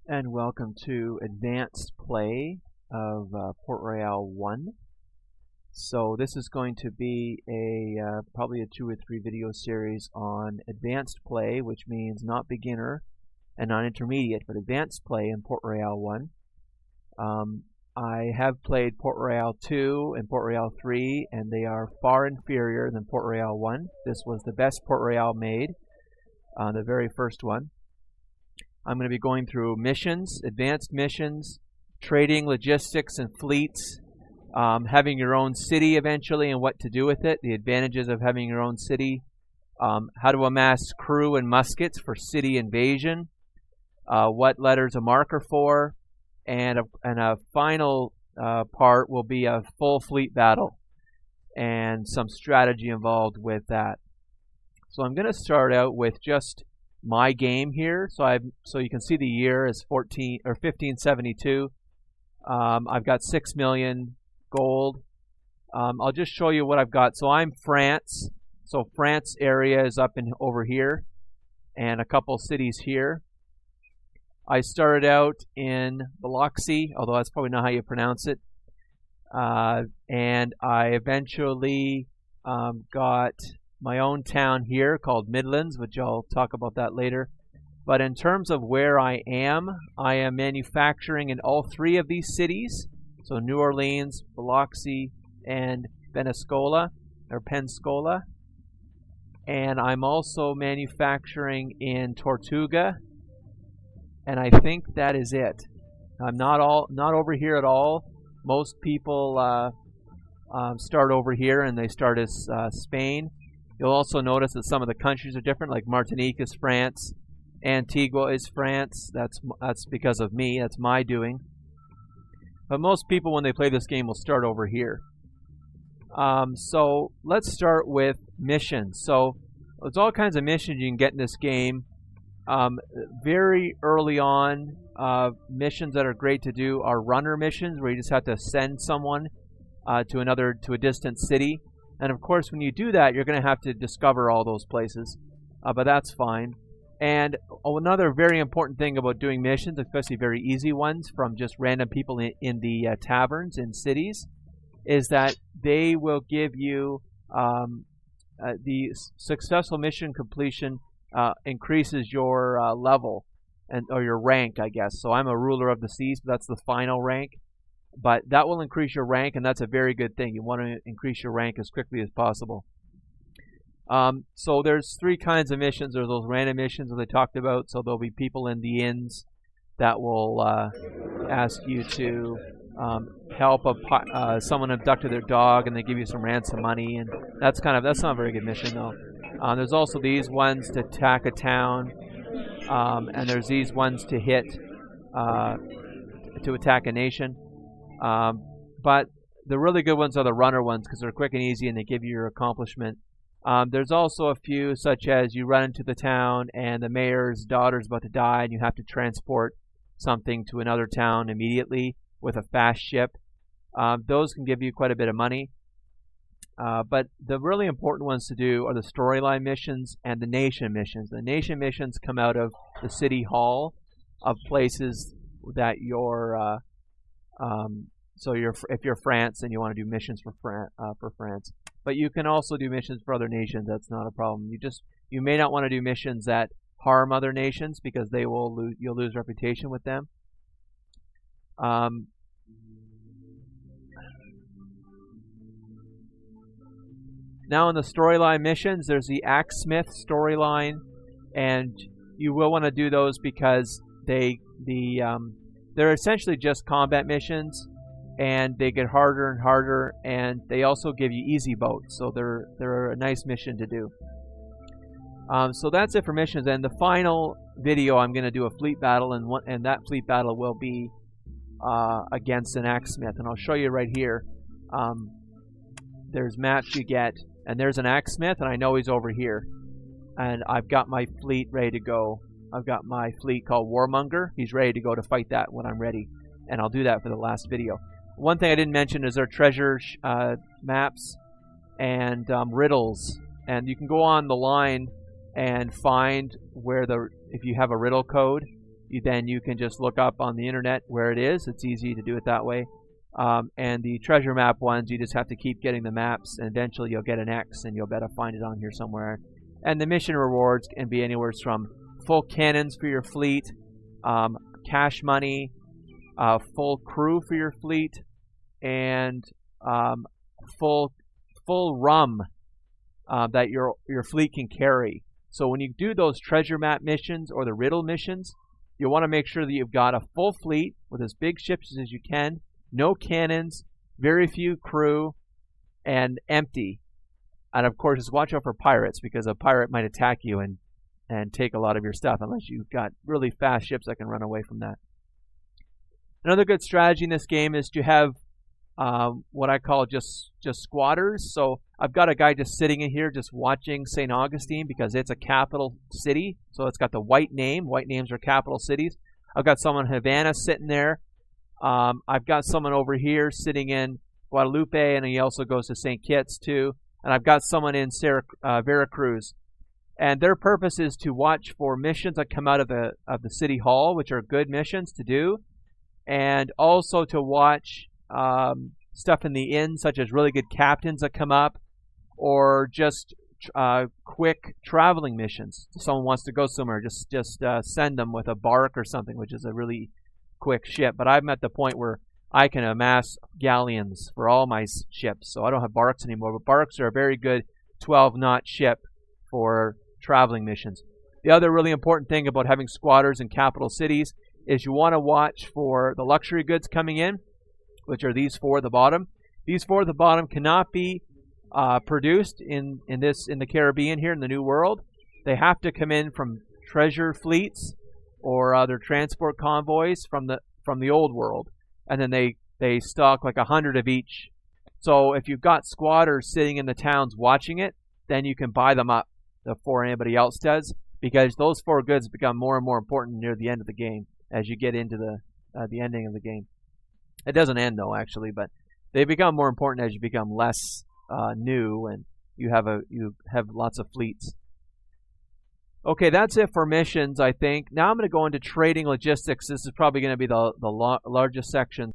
And welcome to advanced play of Port Royale 1. So this is going to be probably a 2 or 3 video series on advanced play, which means not beginner and not intermediate, but advanced play in Port Royale 1. I have played Port Royale 2 and Port Royale 3, and they are far inferior than Port Royale 1. This was the best Port Royale made, the very first one. I'm going to be going through missions, advanced missions, trading, logistics, and fleets, having your own city eventually and what to do with it, the advantages of having your own city, how to amass crew and muskets for city invasion, what letters a marker for, and a final part will be a full fleet battle and some strategy involved with that. So I'm going to start out with just my game here, so you can see the year is 1572. I've got 6 million gold. I'll just show you what I've got. So I'm France. So France area is up over here, and a couple cities here. I started out in Biloxi, although that's probably not how you pronounce it, and I eventually got my own town here called Midlands, which I'll talk about that later. But in terms of where I am manufacturing in all 3 of these cities. So New Orleans, Biloxi, and Pensacola. And I'm also manufacturing in Tortuga. And I think that is it. I'm not over here at all. Most people start over here, and they start as Spain. You'll also notice that some of the countries are different, like Martinique is France, Antigua is France. That's because of me. That's my doing. But most people, when they play this game, will start over here. So let's start with missions. So there's all kinds of missions you can get in this game. Very early on, missions that are great to do are runner missions, where you just have to send someone to a distant city. And of course, when you do that, you're going to have to discover all those places, but that's fine. And another very important thing about doing missions, especially very easy ones from just random people in the taverns in cities, is that they will give you the successful mission completion increases your level or your rank, I guess. So I'm a ruler of the seas, but that's the final rank. But that will increase your rank, and that's a very good thing. You want to increase your rank as quickly as possible. So there's 3 kinds of missions. There's those random missions that I talked about. So there'll be people in the inns that will ask you to help someone abducted their dog, and they give you some ransom money, and that's not a very good mission though. There's also these ones to attack a town, and there's these ones to attack a nation. But the really good ones are the runner ones, because they're quick and easy and they give you your accomplishment. There's also a few, such as you run into the town and the mayor's daughter's about to die, and you have to transport something to another town immediately with a fast ship. Those can give you quite a bit of money. But the really important ones to do are the storyline missions and the nation missions. The nation missions come out of the city hall of places that you're if you're France and you want to do missions for France, but you can also do missions for other nations. That's not a problem. You may not want to do missions that harm other nations, because you'll lose reputation with them. Now in the storyline missions, there's the Axesmith storyline, and you will want to do those because they're essentially just combat missions, and they get harder and harder, and they also give you easy boats, so they're a nice mission to do. So that's it for missions, and the final video I'm going to do a fleet battle, and that fleet battle will be against an Axesmith, and I'll show you right here. There's maps you get, and there's an Axesmith, and I know he's over here, and I've got my fleet ready to go. I've got my fleet called Warmonger. He's ready to go to fight that when I'm ready, and I'll do that for the last video. One thing I didn't mention is our treasure maps and riddles, and you can go on the line and find if you have a riddle code, then you can just look up on the internet where it is. It's easy to do it that way. And the treasure map ones, you just have to keep getting the maps, and eventually you'll get an X, and you'll better find it on here somewhere. And the mission rewards can be anywhere from full cannons for your fleet, cash money, full crew for your fleet, and full rum that your fleet can carry. So when you do those treasure map missions or the riddle missions, you want to make sure that you've got a full fleet with as big ships as you can, no cannons, very few crew, and empty. And of course, just watch out for pirates, because a pirate might attack you and take a lot of your stuff unless you've got really fast ships that can run away from that. Another good strategy in this game is to have what I call just squatters. So I've got a guy just sitting in here just watching St. Augustine because it's a capital city. So it's got the white name. White names are capital cities. I've got someone in Havana sitting there. I've got someone over here sitting in Guadalupe, and he also goes to St. Kitts too. And I've got someone in Veracruz. And their purpose is to watch for missions that come out of the city hall, which are good missions to do, and also to watch stuff in the inn, such as really good captains that come up, or just quick traveling missions. If someone wants to go somewhere, just send them with a bark or something, which is a really quick ship. But I'm at the point where I can amass galleons for all my ships, so I don't have barks anymore. But barks are a very good 12-knot ship for traveling missions. The other really important thing about having squatters in capital cities is you want to watch for the luxury goods coming in, which are these four at the bottom. These four at the bottom cannot be produced in the Caribbean here in the New World. They have to come in from treasure fleets or other transport convoys from the Old World, and then they stock like 100 of each. So if you've got squatters sitting in the towns watching it, then you can buy them up before anybody else does, because those four goods become more and more important near the end of the game as you get into the ending of the game. It doesn't end though, actually, but they become more important as you become less new and you have lots of fleets. Okay, that's it for missions, I think. Now I'm going to go into trading logistics. This is probably going to be the largest section.